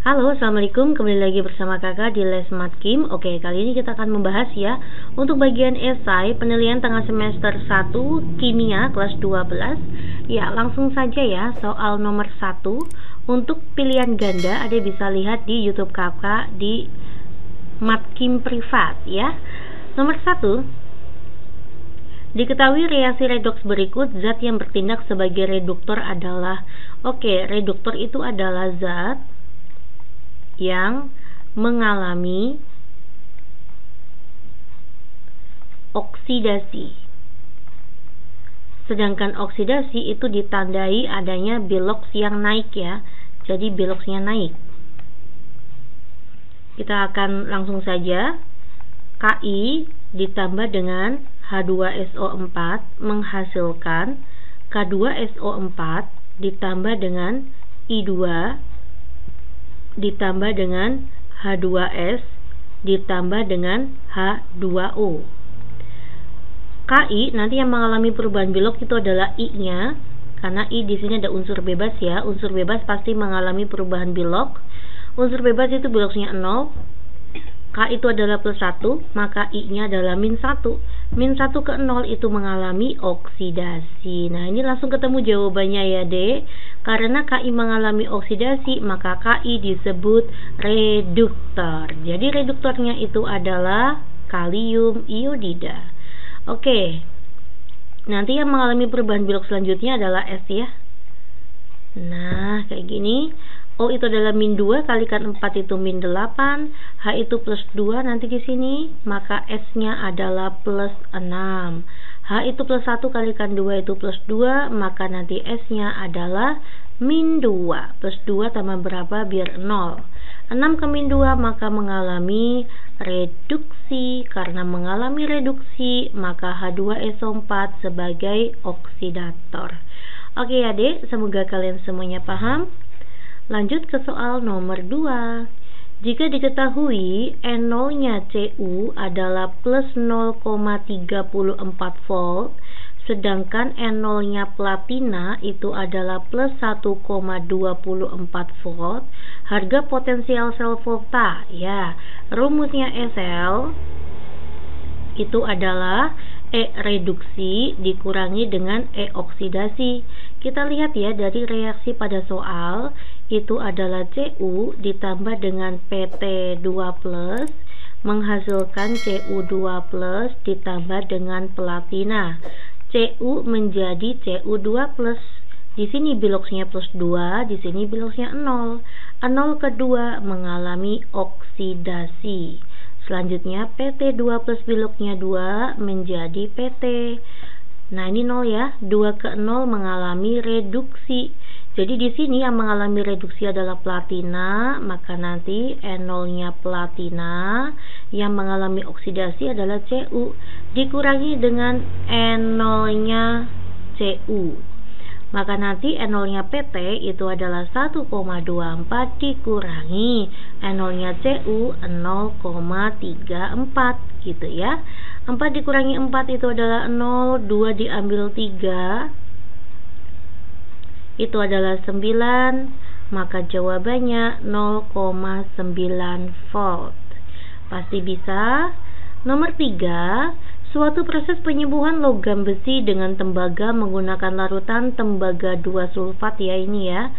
Halo, assalamualaikum. Kembali lagi bersama kakak di Les Matkim. Oke, kali ini kita akan membahas ya untuk bagian esai penilaian tengah semester 1 kimia kelas 12. Ya, langsung saja ya, soal nomor 1 untuk pilihan ganda ada bisa lihat di YouTube kakak di Matkim privat ya. Nomor 1, diketahui reaksi redoks berikut zat yang bertindak sebagai reduktor adalah. Oke, reduktor itu adalah zat yang mengalami oksidasi. Sedangkan oksidasi itu ditandai adanya biloks yang naik ya. Jadi biloksnya naik. Kita akan langsung saja. Ki ditambah dengan H2SO4 menghasilkan K2SO4 ditambah dengan I2 ditambah dengan H2S ditambah dengan H2O. Ki nanti yang mengalami perubahan bilok itu adalah I-nya, karena I di sini ada unsur bebas ya. Unsur bebas pasti mengalami perubahan bilok. Unsur bebas itu biloksnya 0. K itu adalah plus 1, maka I-nya adalah min 1. Min 1 ke 0 itu mengalami oksidasi. Nah, ini langsung ketemu jawabannya ya, Dek. Karena Ki mengalami oksidasi, maka Ki disebut reduktor. Jadi reduktornya itu adalah kalium iodida. Oke. Nanti yang mengalami perubahan bilok selanjutnya adalah S ya. Nah, kayak gini. O itu adalah min 2 kalikan 4 itu min 8, H itu plus 2 nanti di sini, maka S-nya adalah plus 6. H itu plus 1 kalikan 2 itu plus 2, maka nanti S-nya adalah min 2. Plus 2 tambah berapa biar 0. 6 ke min 2 maka mengalami reduksi. Karena mengalami reduksi, maka H2SO4 sebagai oksidator. Oke ya, Dek, semoga kalian semuanya paham. Lanjut ke soal nomor 2. Jika diketahui N0-nya Cu adalah plus 0,34 volt, sedangkan N0-nya platina itu adalah plus 1,24 volt, harga potensial sel volta ya. Rumusnya SL itu adalah E reduksi dikurangi dengan E oksidasi. Kita lihat ya dari reaksi pada soal itu adalah Cu ditambah dengan PT2+ menghasilkan Cu2+ ditambah dengan platina. Cu menjadi Cu2+. Di sini biloksnya plus 2, di sini biloksnya 0. 0 kedua mengalami oksidasi. Selanjutnya PT2+ biloknya 2 menjadi PT. Nah, ini 0 ya. 2 ke 0 mengalami reduksi. Jadi di sini yang mengalami reduksi adalah platina, maka nanti N0-nya platina, yang mengalami oksidasi adalah Cu dikurangi dengan N0-nya Cu. Maka nanti N0-nya PT itu adalah 1,24 dikurangi N0-nya Cu 0,34 gitu ya. 4 dikurangi 4 itu adalah 0, 2 diambil 3 itu adalah 9, maka jawabannya 0,9 volt. Pasti bisa. Nomor 3, suatu proses penyembuhan logam besi dengan tembaga menggunakan larutan tembaga 2 sulfat ya ini ya.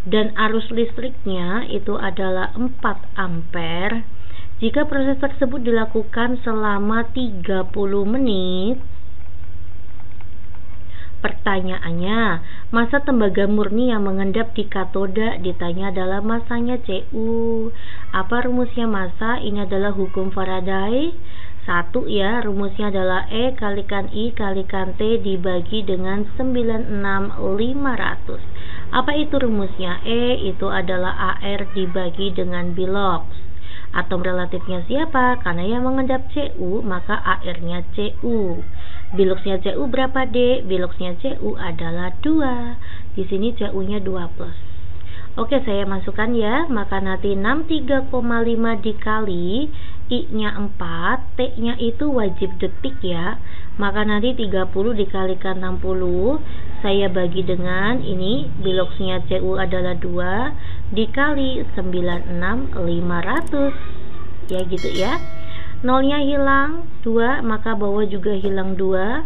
Dan arus listriknya itu adalah 4 ampere. Jika proses tersebut dilakukan selama 30 menit, pertanyaannya, massa tembaga murni yang mengendap di katoda ditanya adalah massanya Cu. Apa rumusnya massa? Ini adalah hukum Faraday. 1 ya, rumusnya adalah E kalikan I kalikan T dibagi dengan 96.500. Apa itu rumusnya? E itu adalah AR dibagi dengan biloks. Atom relatifnya siapa? Karena yang mengendap Cu, maka AR-nya Cu. Biloksnya Cu berapa, Dek? Biloksnya Cu adalah 2. Di sini Cu-nya 2+. Oke, saya masukkan ya. Maka nanti 63,5 dikali I-nya 4, T-nya itu wajib detik ya. Maka nanti 30 dikalikan 60, saya bagi dengan ini, biloksnya Cu adalah 2, dikali 96.500. Ya gitu ya. Nolnya hilang 2, maka bawah juga hilang 2.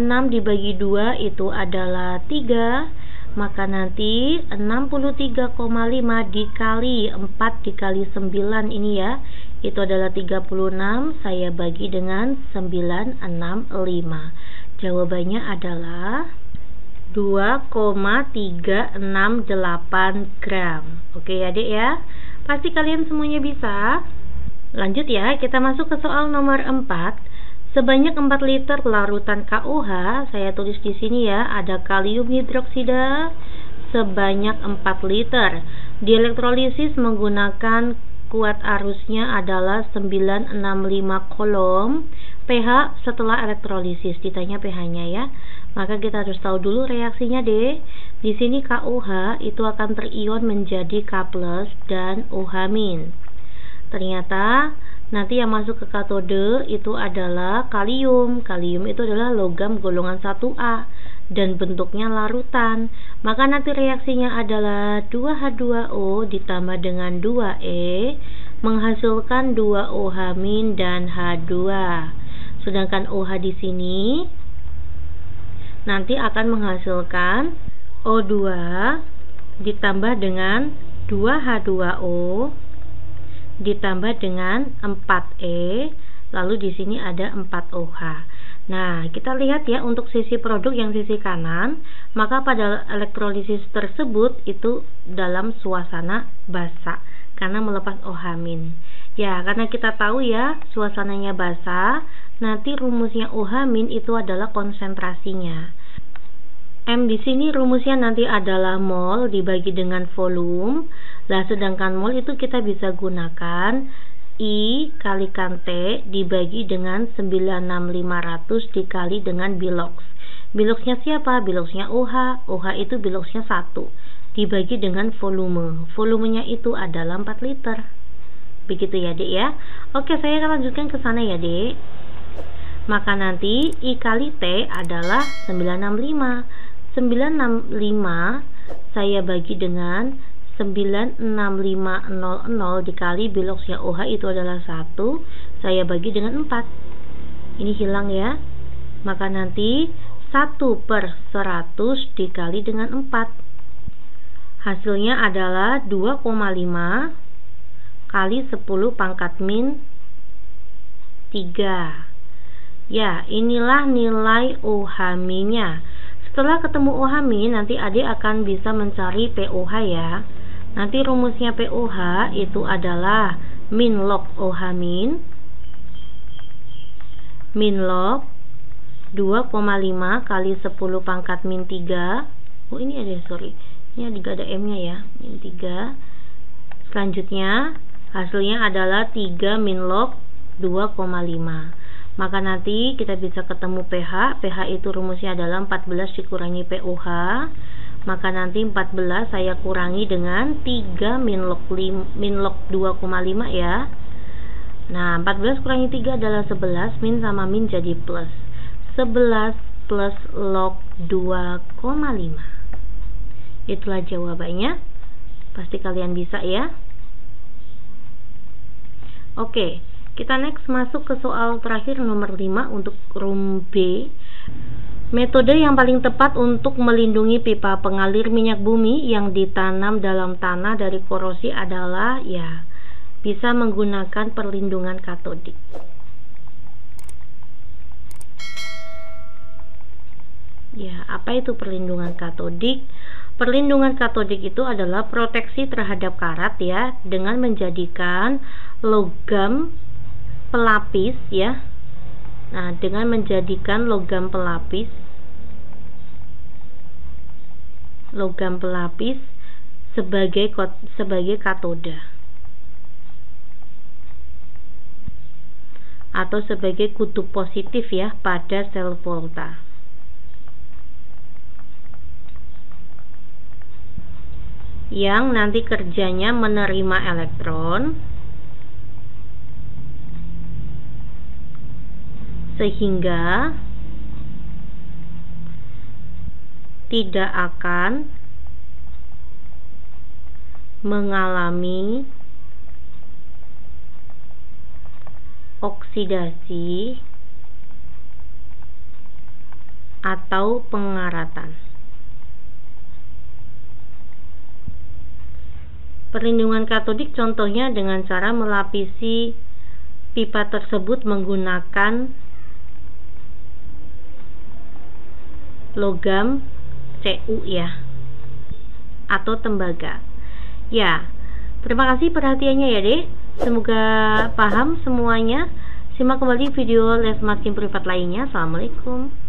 6 dibagi 2 itu adalah 3. Maka nanti 63,5 dikali 4 dikali 9 ini ya, itu adalah 36. Saya bagi dengan 965. Jawabannya adalah 2,368 gram. Oke ya Dek ya. Pasti kalian semuanya bisa. Lanjut ya, kita masuk ke soal nomor 4. Sebanyak 4 liter larutan KOH, saya tulis di sini ya, ada kalium hidroksida sebanyak 4 liter. Dielektrolisis menggunakan kuat arusnya adalah 965 kolom. pH setelah elektrolisis, ditanya pH-nya ya. Maka kita harus tahu dulu reaksinya deh. Di sini KOH itu akan terion menjadi K+ dan OH-. Ternyata nanti yang masuk ke katode itu adalah kalium. Kalium itu adalah logam golongan 1A dan bentuknya larutan. Maka nanti reaksinya adalah 2H2O ditambah dengan 2E menghasilkan 2OH- dan H2. Sedangkan OH di sini nanti akan menghasilkan O2 ditambah dengan 2H2O ditambah dengan 4E, lalu di sini ada 4OH. Nah, kita lihat ya untuk sisi produk yang sisi kanan, maka pada elektrolisis tersebut itu dalam suasana basa karena melepas OH-. Ya, karena kita tahu ya suasananya basa, nanti rumusnya OH- itu adalah konsentrasinya. M di sini rumusnya nanti adalah mol dibagi dengan volume. Lah sedangkan mol itu kita bisa gunakan I kalikan T dibagi dengan 96500 dikali dengan bilox. Biloxnya siapa? Biloxnya OH. OH itu biloxnya 1 dibagi dengan volume. Volumenya itu adalah 4 liter. Begitu ya Dek ya. Oke, saya akan lanjutkan ke sana ya Dek. Maka nanti I kali T adalah 965. 965 saya bagi dengan 96500 dikali biloxnya OH itu adalah 1, saya bagi dengan 4. Ini hilang ya. Maka nanti 1/100 dikali dengan 4. Hasilnya adalah 2,5 kali 10 pangkat min 3. Ya, inilah nilai OH-nya. Setelah ketemu OH- nanti adik akan bisa mencari POH ya. Nanti rumusnya POH itu adalah min log OH-, min log 2,5 kali 10 pangkat min 3. Oh ini ada, sorry, ini juga ada M-nya ya, min 3. Selanjutnya hasilnya adalah 3 min log 2,5. Maka nanti kita bisa ketemu pH. pH itu rumusnya adalah 14 dikurangi POH. Maka nanti 14 saya kurangi dengan 3 min log 2,5 ya. Nah, 14 kurangi 3 adalah 11. Min sama min jadi plus. 11 plus log 2,5. Itulah jawabannya. Pasti kalian bisa ya. Oke. Kita next masuk ke soal terakhir nomor 5 untuk room B. Metode yang paling tepat untuk melindungi pipa pengalir minyak bumi yang ditanam dalam tanah dari korosi adalah ya bisa menggunakan perlindungan katodik. Ya, apa itu perlindungan katodik? Perlindungan katodik itu adalah proteksi terhadap karat ya dengan menjadikan logam pelapis ya. Nah, dengan menjadikan logam pelapis sebagai katoda atau sebagai kutub positif ya pada sel volta. Yang nanti kerjanya menerima elektron sehingga tidak akan mengalami oksidasi atau pengaratan. Perlindungan katodik contohnya dengan cara melapisi pipa tersebut menggunakan logam Cu ya, atau tembaga. Ya, terima kasih perhatiannya ya Dek. Semoga paham semuanya. Simak kembali video Les Makin privat lainnya. Assalamualaikum.